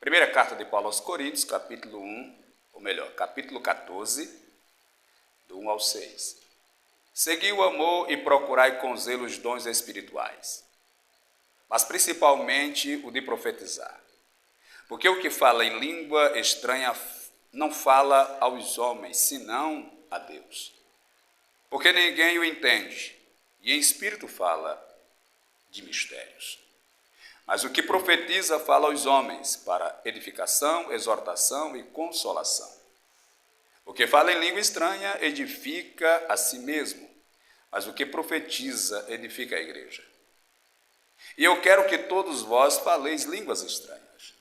Primeira carta de Paulo aos Coríntios, capítulo 1, ou melhor, capítulo 14, do 1 ao 6. Segui o amor e procurai com zelo os dons espirituais, mas principalmente o de profetizar. Porque o que fala em língua estranha não fala aos homens, senão a Deus. Porque ninguém o entende, e em espírito fala de mistérios. Mas o que profetiza fala aos homens, para edificação, exortação e consolação. O que fala em língua estranha edifica a si mesmo, mas o que profetiza edifica a igreja. E eu quero que todos vós faleis línguas estranhas,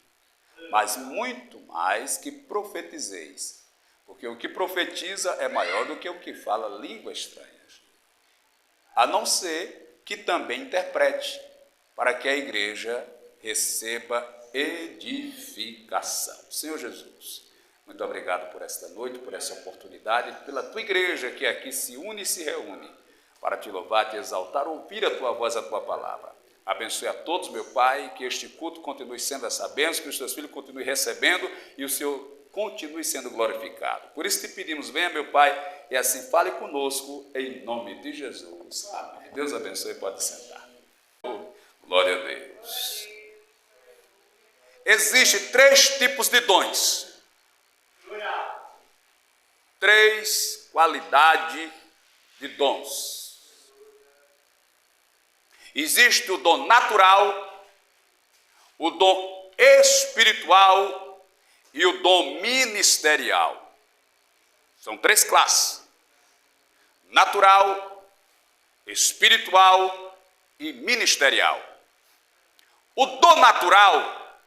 mas muito mais que profetizeis, porque o que profetiza é maior do que o que fala línguas estranhas, a não ser que também interprete, para que a igreja receba edificação. Senhor Jesus, muito obrigado por esta noite, por essa oportunidade, pela tua igreja que aqui se une e se reúne, para te louvar, te exaltar, ouvir a tua voz, a tua palavra. Abençoe a todos, meu Pai, que este culto continue sendo essa bênção, que os teus filhos continuem recebendo e o Senhor continue sendo glorificado. Por isso te pedimos, venha, meu Pai, e assim fale conosco, em nome de Jesus. Amém. Deus abençoe, pode sentar. Glória a Deus. Existem 3 tipos de dons. 3 qualidades de dons. Existe o dom natural, o dom espiritual e o dom ministerial. São 3 classes: natural, espiritual e ministerial. O dom natural,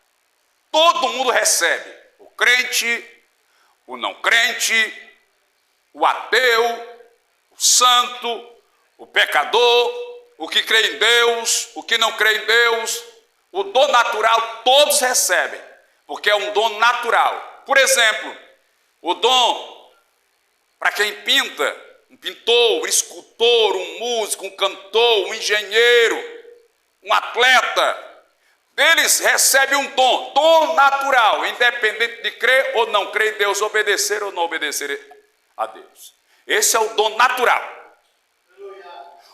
todo mundo recebe. O crente, o não crente, o ateu, o santo, o pecador, o que crê em Deus, o que não crê em Deus. O dom natural todos recebem, porque é um dom natural. Por exemplo, o dom para quem pinta, um pintor, um escultor, um músico, um cantor, um engenheiro, um atleta, eles recebem um dom natural, independente de crer ou não crer em Deus, obedecer ou não obedecer a Deus. Esse é o dom natural.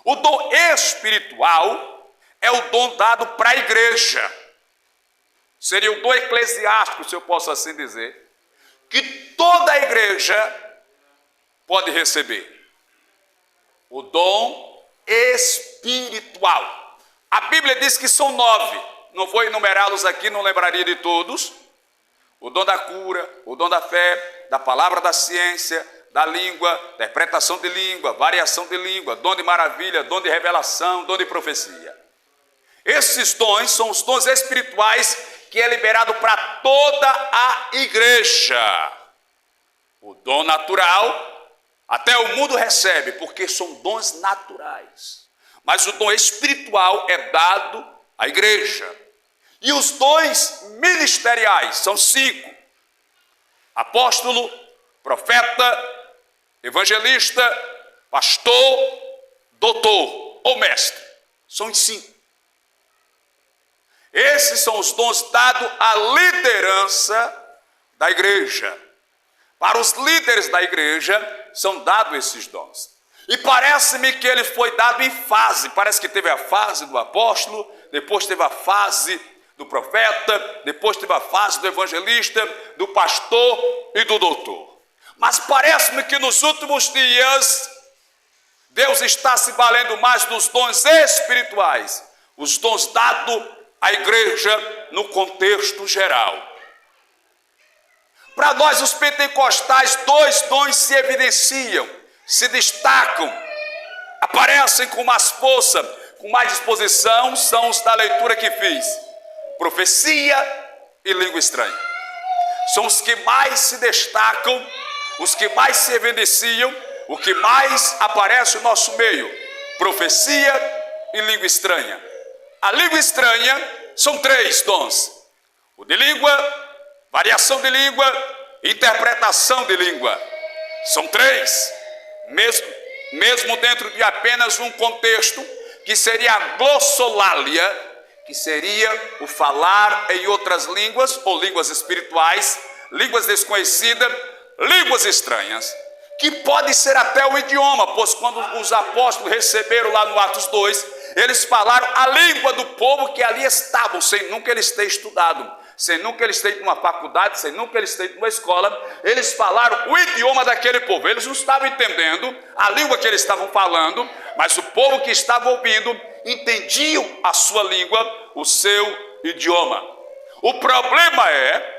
O dom espiritual é o dom dado para a igreja. Seria o dom eclesiástico, se eu posso assim dizer, que toda a igreja pode receber. O dom espiritual. A Bíblia diz que são 9. Não vou enumerá-los aqui, não lembraria de todos. O dom da cura, o dom da fé, da palavra da ciência, da língua, interpretação de língua, variação de língua, dom de maravilha, dom de revelação, dom de profecia. Esses dons são os dons espirituais que é liberado para toda a igreja. O dom natural, até o mundo recebe, porque são dons naturais. Mas o dom espiritual é dado à igreja. E os dons ministeriais são 5. Apóstolo, profeta, evangelista, pastor, doutor ou mestre. São os 5. Esses são os dons dados à liderança da igreja. Para os líderes da igreja são dados esses dons. E parece-me que ele foi dado em fase. Parece que teve a fase do apóstolo, depois teve a fase do profeta, depois teve a fase do evangelista, do pastor e do doutor. Mas parece-me que nos últimos dias, Deus está se valendo mais dos dons espirituais, os dons dados à igreja no contexto geral. Para nós, os pentecostais, 2 dons se evidenciam, se destacam, aparecem com mais força, com mais disposição, são os da leitura que fiz. Profecia e língua estranha. São os que mais se destacam, os que mais se evidenciam, o que mais aparece no nosso meio. Profecia e língua estranha. A língua estranha são 3 dons. O de língua, variação de língua, interpretação de língua. São 3. Mesmo dentro de apenas um contexto que seria a glossolalia, que seria o falar em outras línguas, ou línguas espirituais, línguas desconhecidas, línguas estranhas, que pode ser até o idioma, pois quando os apóstolos receberam lá no Atos 2, eles falaram a língua do povo que ali estavam, sem nunca eles terem estudado, sem nunca eles terem ido numa faculdade, sem nunca eles terem ido numa escola. Eles falaram o idioma daquele povo. Eles não estavam entendendo a língua que eles estavam falando, mas o povo que estava ouvindo entendiam a sua língua, o seu idioma. O problema é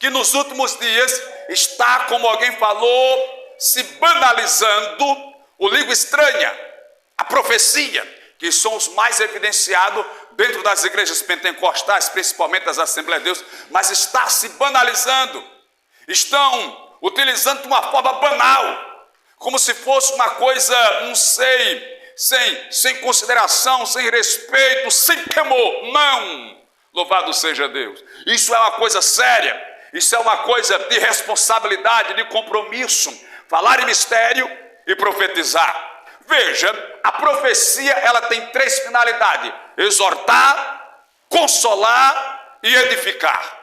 que nos últimos dias está, como alguém falou, se banalizando o língua estranha, a profecia, que são os mais evidenciados dentro das igrejas pentecostais, principalmente das Assembleias de Deus, mas está se banalizando, estão utilizando de uma forma banal, como se fosse uma coisa, não sei, sem consideração, sem respeito, sem temor. Não, louvado seja Deus, isso é uma coisa séria, isso é uma coisa de responsabilidade, de compromisso, falar em mistério e profetizar. Veja, a profecia ela tem 3 finalidades: exortar, consolar e edificar.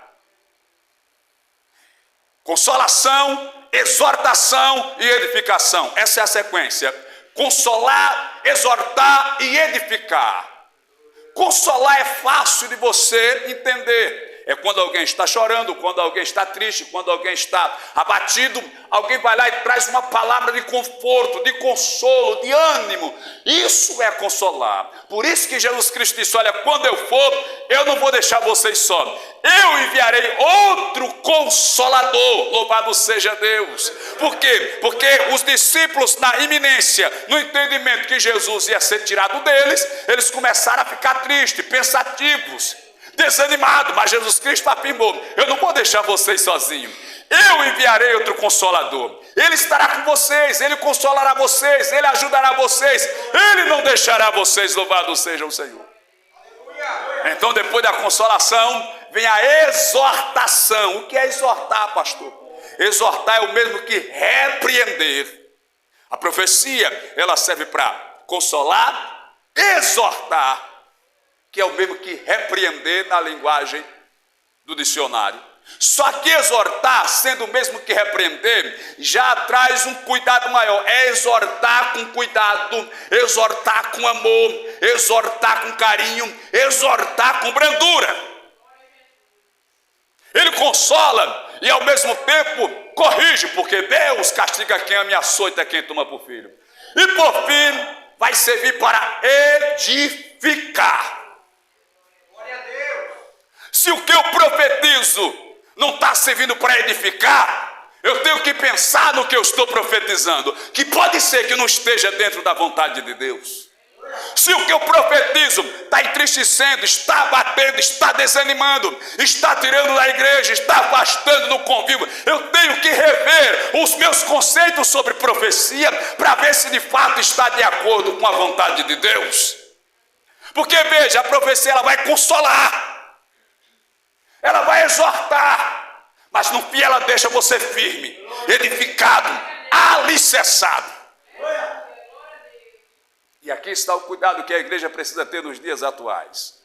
Consolação, exortação e edificação. Essa é a sequência. Consolar, exortar e edificar. Consolar é fácil de você entender. É quando alguém está chorando, quando alguém está triste, quando alguém está abatido, alguém vai lá e traz uma palavra de conforto, de consolo, de ânimo. Isso é consolar. Por isso que Jesus Cristo disse: olha, quando eu for, eu não vou deixar vocês só. Eu enviarei outro consolador, louvado seja Deus. Por quê? Porque os discípulos, na iminência, no entendimento que Jesus ia ser tirado deles, eles começaram a ficar tristes, pensativos, desanimado, mas Jesus Cristo afirmou: eu não vou deixar vocês sozinhos, eu enviarei outro consolador, ele estará com vocês, ele consolará vocês, ele ajudará vocês, ele não deixará vocês, louvado seja o Senhor. Então, depois da consolação vem a exortação. O que é exortar, pastor? Exortar é o mesmo que repreender. A profecia ela serve para consolar, exortar, que é o mesmo que repreender na linguagem do dicionário. Só que exortar, sendo o mesmo que repreender, já traz um cuidado maior. É exortar com cuidado, exortar com amor, exortar com carinho, exortar com brandura. Ele consola e ao mesmo tempo corrige, porque Deus castiga quem ama e açoita quem toma por filho. E por fim, vai servir para edificar. Se o que eu profetizo não está servindo para edificar, eu tenho que pensar no que eu estou profetizando, que pode ser que não esteja dentro da vontade de Deus. Se o que eu profetizo está entristecendo, está abatendo, está desanimando, está tirando da igreja, está afastando do convívio, eu tenho que rever os meus conceitos sobre profecia para ver se de fato está de acordo com a vontade de Deus. Porque veja, a profecia ela vai consolar, ela vai exortar, mas no fim ela deixa você firme, edificado, alicerçado. E aqui está o cuidado que a igreja precisa ter nos dias atuais.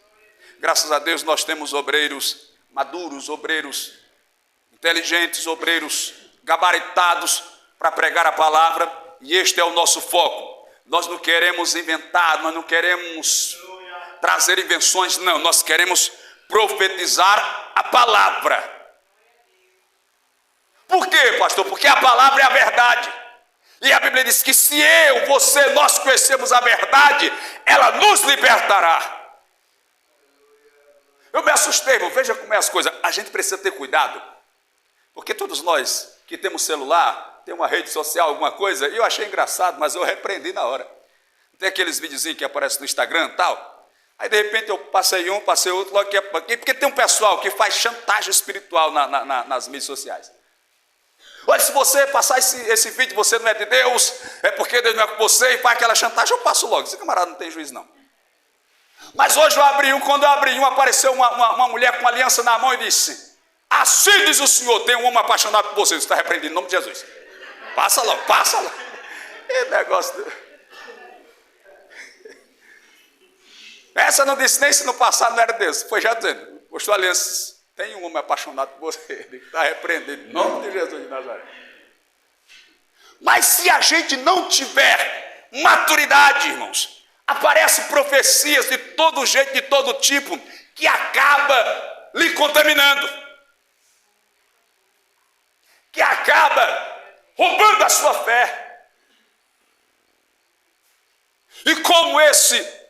Graças a Deus nós temos obreiros maduros, obreiros inteligentes, obreiros gabaritados para pregar a palavra, e este é o nosso foco. Nós não queremos inventar, nós não queremos trazer invenções, não, nós queremos profetizar a palavra. Por quê, pastor? Porque a palavra é a verdade. E a Bíblia diz que se eu, você, nós conhecemos a verdade, ela nos libertará. Eu me assustei, irmão. Veja como é as coisas. A gente precisa ter cuidado, porque todos nós que temos celular, tem uma rede social, alguma coisa, e eu achei engraçado, mas eu repreendi na hora. Tem aqueles videozinhos que aparecem no Instagram e tal. Aí de repente eu passei um, passei outro, logo aqui, porque tem um pessoal que faz chantagem espiritual nas mídias sociais. Olha, se você passar esse vídeo, você não é de Deus, é porque Deus não é com você, e faz aquela chantagem, eu passo logo. Esse camarada não tem juízo, não. Mas hoje eu abri um, quando eu abri um, apareceu uma mulher com uma aliança na mão e disse: assim diz o Senhor, tem um homem apaixonado por você. Você está repreendido em nome de Jesus. Passa logo, passa logo. Que negócio. Essa não disse nem se no passado não era Deus. Foi já dizendo, pastor Aliança, tem um homem apaixonado por você, ele está repreendendo em nome de Jesus de Nazaré. Mas se a gente não tiver maturidade, irmãos, aparecem profecias de todo jeito, de todo tipo, que acaba lhe contaminando, que acaba roubando a sua fé. E como esse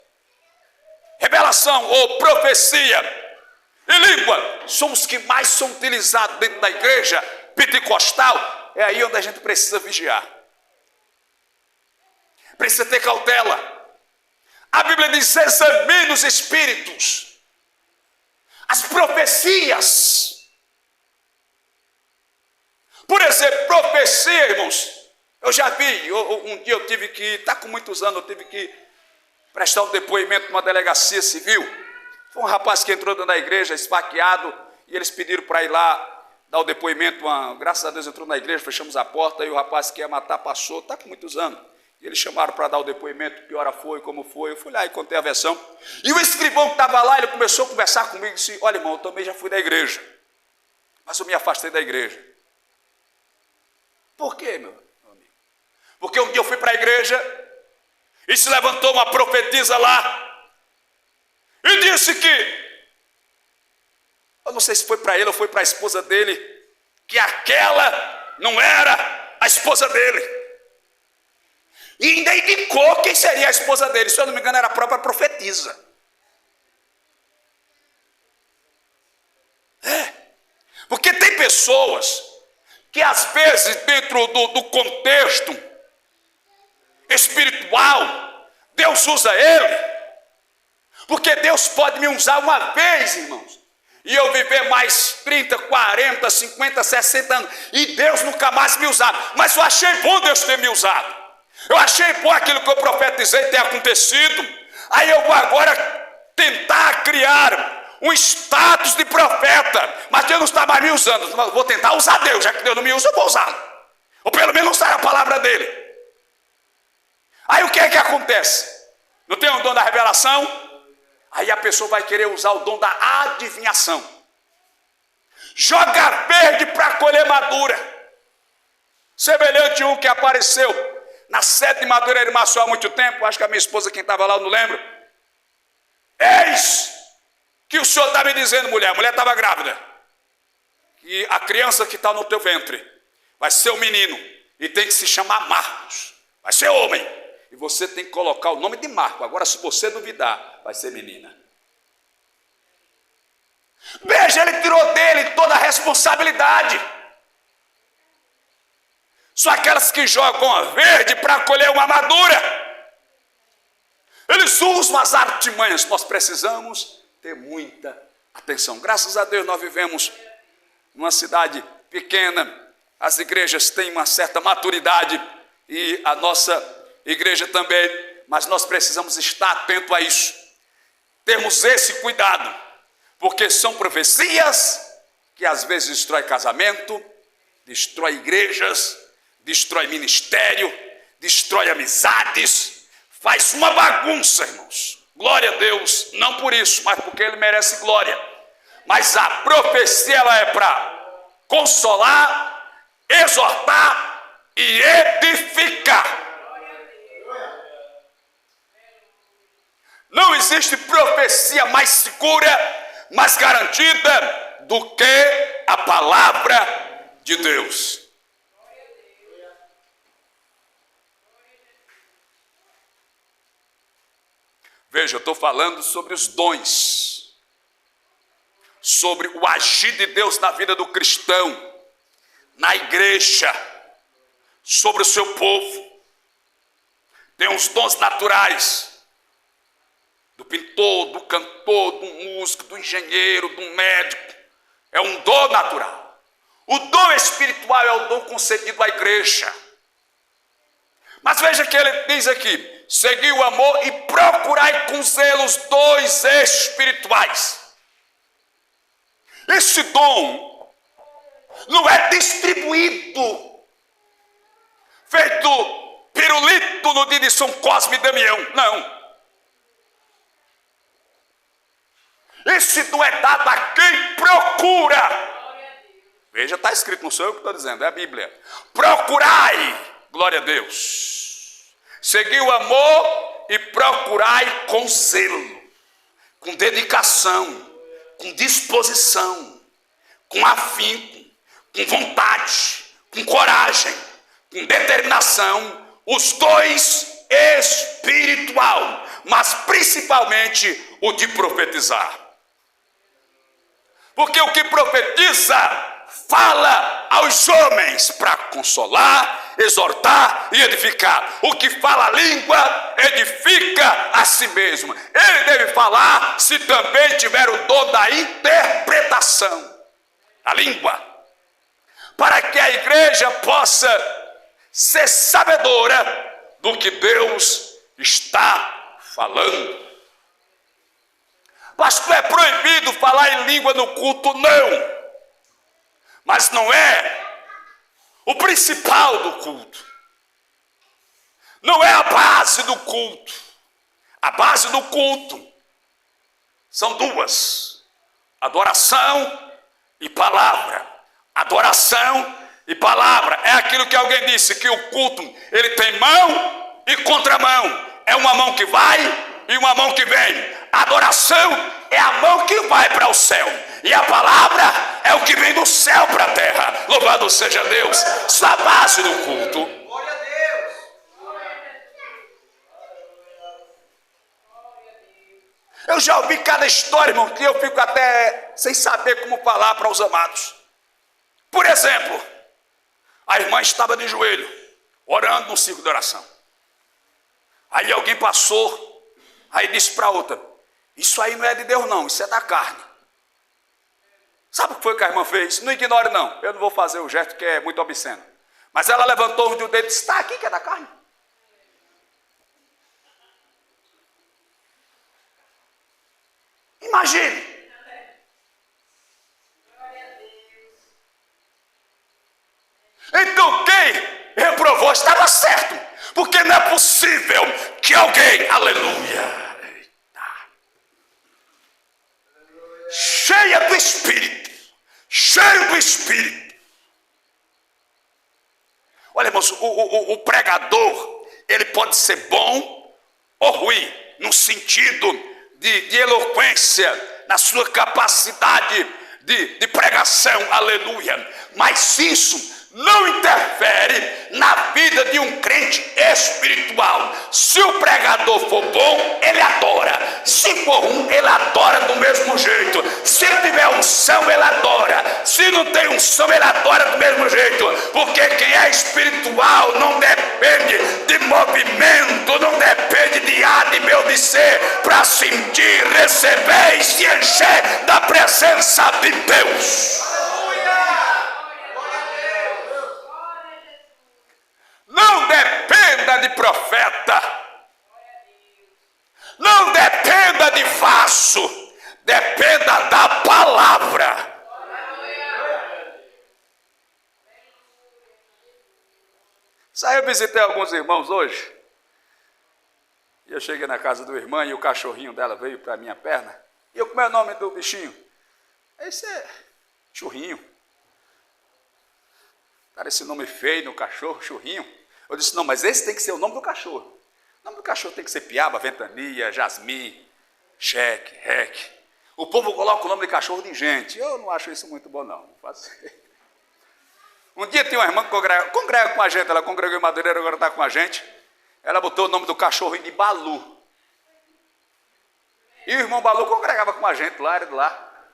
revelação ou profecia e língua são os que mais são utilizados dentro da igreja pentecostal, é aí onde a gente precisa vigiar. Precisa ter cautela. A Bíblia diz: examine os espíritos, as profecias. Por exemplo, profecia, irmãos. Eu já vi, um dia eu tive que, está com muitos anos, eu tive que prestar um depoimento numa delegacia civil. Foi um rapaz que entrou dentro da igreja, esfaqueado, e eles pediram para ir lá dar o depoimento. Graças a Deus entrou na igreja, fechamos a porta, e o rapaz que ia matar passou, está com muitos anos. E eles chamaram para dar o depoimento, que hora foi, como foi. Eu fui lá e contei a versão. E o escrivão que estava lá, ele começou a conversar comigo e disse: olha, irmão, eu também já fui da igreja, mas eu me afastei da igreja. Por quê, meu amigo? Porque um dia eu fui para a igreja e se levantou uma profetisa lá e disse que, eu não sei se foi para ele ou foi para a esposa dele, que aquela não era a esposa dele. E ainda indicou quem seria a esposa dele. Se eu não me engano, era a própria profetisa. Porque tem pessoas que às vezes dentro do contexto espiritual, Deus usa ele, porque Deus pode me usar uma vez, irmãos, e eu viver mais 30, 40, 50, 60 anos, e Deus nunca mais me usar. Mas eu achei bom Deus ter me usado. Eu achei bom aquilo que eu profetizei ter acontecido. Aí eu vou agora tentar criar um status de profeta, mas Deus não está mais me usando. Eu vou tentar usar Deus, já que Deus não me usa, eu vou usá-lo, ou pelo menos usar a palavra dele. Aí o que é que acontece? Não tem o dom da revelação? Aí a pessoa vai querer usar o dom da adivinhação. Joga verde para colher madura. Semelhante a um que apareceu na sede de Madureira de Maceió há muito tempo. Acho que a minha esposa, quem estava lá, eu não lembro. Eis que o senhor está me dizendo, mulher. A mulher estava grávida. E a criança que está no teu ventre vai ser um menino. E tem que se chamar Marcos. Vai ser homem. E você tem que colocar o nome de Marco. Agora, se você duvidar, vai ser menina. Veja, ele tirou dele toda a responsabilidade. São aquelas que jogam a verde para colher uma madura. Eles usam as artimanhas. Nós precisamos ter muita atenção. Graças a Deus nós vivemos numa cidade pequena. As igrejas têm uma certa maturidade e a nossa igreja também, mas nós precisamos estar atento a isso, termos esse cuidado, porque são profecias que às vezes destrói casamento, destrói igrejas, destrói ministério, destrói amizades, faz uma bagunça, irmãos. Glória a Deus, não por isso, mas porque ele merece glória. Mas a profecia, ela é para consolar, exortar e edificar. Não existe profecia mais segura, mais garantida do que a palavra de Deus. Veja, eu estou falando sobre os dons, sobre o agir de Deus na vida do cristão, na igreja, sobre o seu povo. Tem uns dons naturais, do pintor, do cantor, do músico, do engenheiro, do médico. É um dom natural. O dom espiritual é o dom concedido à igreja. Mas veja que ele diz aqui: segui o amor e procurai com zelo os dons espirituais. Esse dom não é distribuído, feito pirulito no dia de São Cosme e Damião, não. Isso não é dado a quem procura. Veja, está escrito, não sou eu que estou dizendo, é a Bíblia. Procurai, glória a Deus. Segui o amor e procurai com zelo, com dedicação, com disposição, com afinco, com vontade, com coragem, com determinação, os dois espiritual, mas principalmente o de profetizar. Porque o que profetiza fala aos homens para consolar, exortar e edificar. O que fala a língua edifica a si mesmo. Ele deve falar se também tiver o dom da interpretação da língua, para que a igreja possa ser sabedora do que Deus está falando. Pastor, é proibido falar em língua no culto? Não. Mas não é o principal do culto. Não é a base do culto. A base do culto são duas: adoração e palavra. Adoração e palavra. É aquilo que alguém disse, que o culto, ele tem mão e contramão. É uma mão que vai e uma mão que vem. A adoração é a mão que vai para o céu, e a palavra é o que vem do céu para a terra. Louvado seja Deus. Isso é a base do culto. Glória a Deus. Eu já ouvi cada história, irmão, que eu fico até sem saber como falar para os amados. Por exemplo, a irmã estava de joelho, orando no círculo de oração. Aí alguém passou, aí disse para a outra: isso aí não é de Deus não, isso é da carne. Sabe o que foi que a irmã fez? Não ignore não, eu não vou fazer o gesto que é muito obsceno. Mas ela levantou o dedo e disse: está aqui que é da carne. Imagine. Então quem reprovou estava certo, porque não é possível que alguém, aleluia, cheia do Espírito, cheio do Espírito. Olha, irmãos, o pregador, ele pode ser bom ou ruim, no sentido de eloquência, na sua capacidade de pregação, aleluia, mas isso não interfere na vida de um crente espiritual. Se o pregador for bom, ele adora. Se for ruim, ele adora do mesmo jeito. Se ele tiver unção, ele adora. Se não tem unção, ele adora do mesmo jeito. Porque quem é espiritual não depende de movimento, não depende de A, de B ou de C, para sentir, receber e se encher da presença de Deus. Não dependa de profeta, não dependa de vaso, dependa da palavra. Aí eu visitei alguns irmãos hoje, e eu cheguei na casa do irmão e o cachorrinho dela veio para a minha perna, e eu, como é o nome do bichinho? Esse é churrinho. Cara, esse nome feio no cachorro, churrinho. Eu disse: não, mas esse tem que ser o nome do cachorro. O nome do cachorro tem que ser Piaba, Ventania, Jasmim, Cheque, Rec. O povo coloca o nome de cachorro de gente. Eu não acho isso muito bom, não. Um dia tinha uma irmã que congrega com a gente, ela congregou em Madureira, agora está com a gente. Ela botou o nome do cachorrinho de Balu. E o irmão Balu congregava com a gente lá, era de lá.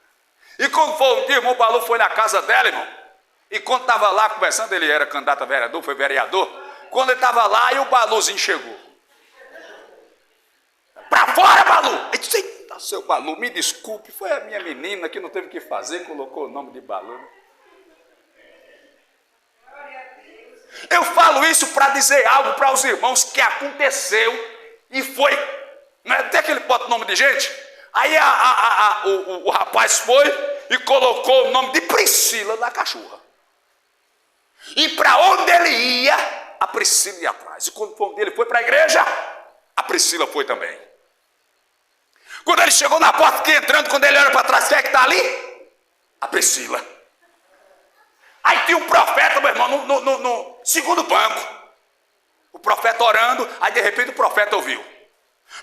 E quando foi um dia, o irmão Balu foi na casa dela, irmão. E quando estava lá conversando, ele era candidato a vereador, foi vereador. Quando ele estava lá, e o Baluzinho chegou. Para fora, Balu! Eu disse: eita, seu Balu, me desculpe, foi a minha menina que não teve o que fazer, colocou o nome de Balu. Eu falo isso para dizer algo para os irmãos que aconteceu e foi, né, até que ele bota o nome de gente. Aí o rapaz foi e colocou o nome de Priscila da cachorra. E para onde ele ia, a Priscila ia atrás. E quando ele foi para a igreja, a Priscila foi também. Quando ele chegou na porta, que entrando, quando ele olha para trás, quem é que está ali? A Priscila. Aí tinha um profeta, meu irmão, no segundo banco. O profeta orando, aí de repente o profeta ouviu: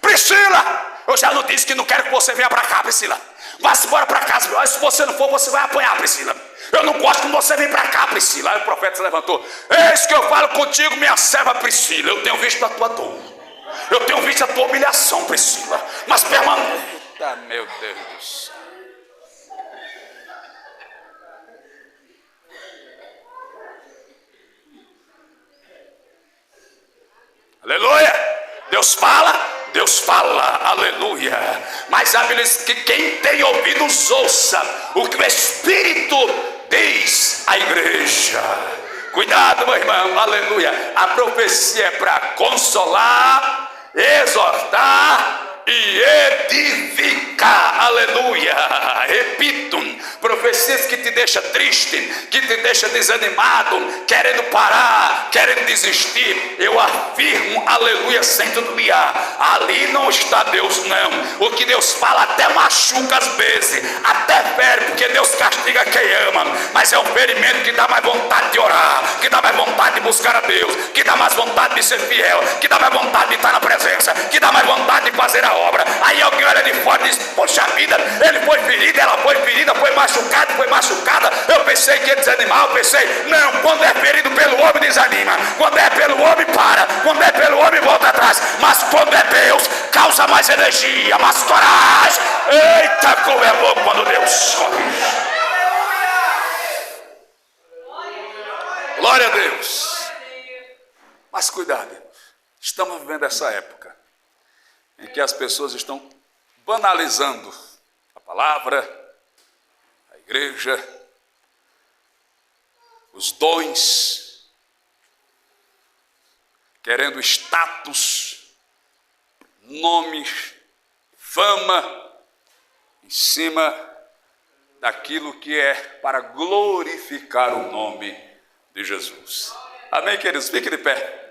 Priscila, eu já não disse que não quero que você venha para cá, Priscila. Vá-se embora para casa. Se você não for, você vai apanhar, Priscila. Eu não gosto que você venha para cá, Priscila. Aí o profeta se levantou: eis que eu falo contigo, minha serva Priscila. Eu tenho visto a tua dor. Eu tenho visto a tua humilhação, Priscila. Mas permaneça. Eita, meu Deus do céu. Aleluia. Deus fala, aleluia. Mas a Bíblia diz que quem tem ouvidos ouça o que o Espírito diz à igreja. Cuidado, meu irmão, aleluia. A profecia é para consolar, exortar e edificar, aleluia. Repito, profecias que te deixam triste, que te deixam desanimado, querendo parar, querendo desistir, eu afirmo, aleluia, sem titubear, ali não está Deus, não. O que Deus fala até machuca às vezes, até fere, porque Deus castiga quem ama, mas é um ferimento que dá mais vontade de orar, que dá mais vontade de buscar a Deus, que dá mais vontade de ser fiel, que dá mais vontade de estar na presença, que dá mais vontade de fazer a obra. Aí alguém olha de fora e diz: poxa vida, ele foi ferido, ela foi ferida, foi machucada. Eu pensei que ia desanimar, eu pensei, não, quando é ferido pelo homem desanima, quando é pelo homem para, quando é pelo homem volta atrás, mas quando é Deus, causa mais energia, mais coragem. Eita, como é bom quando Deus corrige. Glória a Deus. Mas cuidado, estamos vivendo essa época em que as pessoas estão banalizando a palavra, a igreja, os dons, querendo status, nomes, fama, em cima daquilo que é para glorificar o nome de Jesus. Amém, queridos? Fique de pé.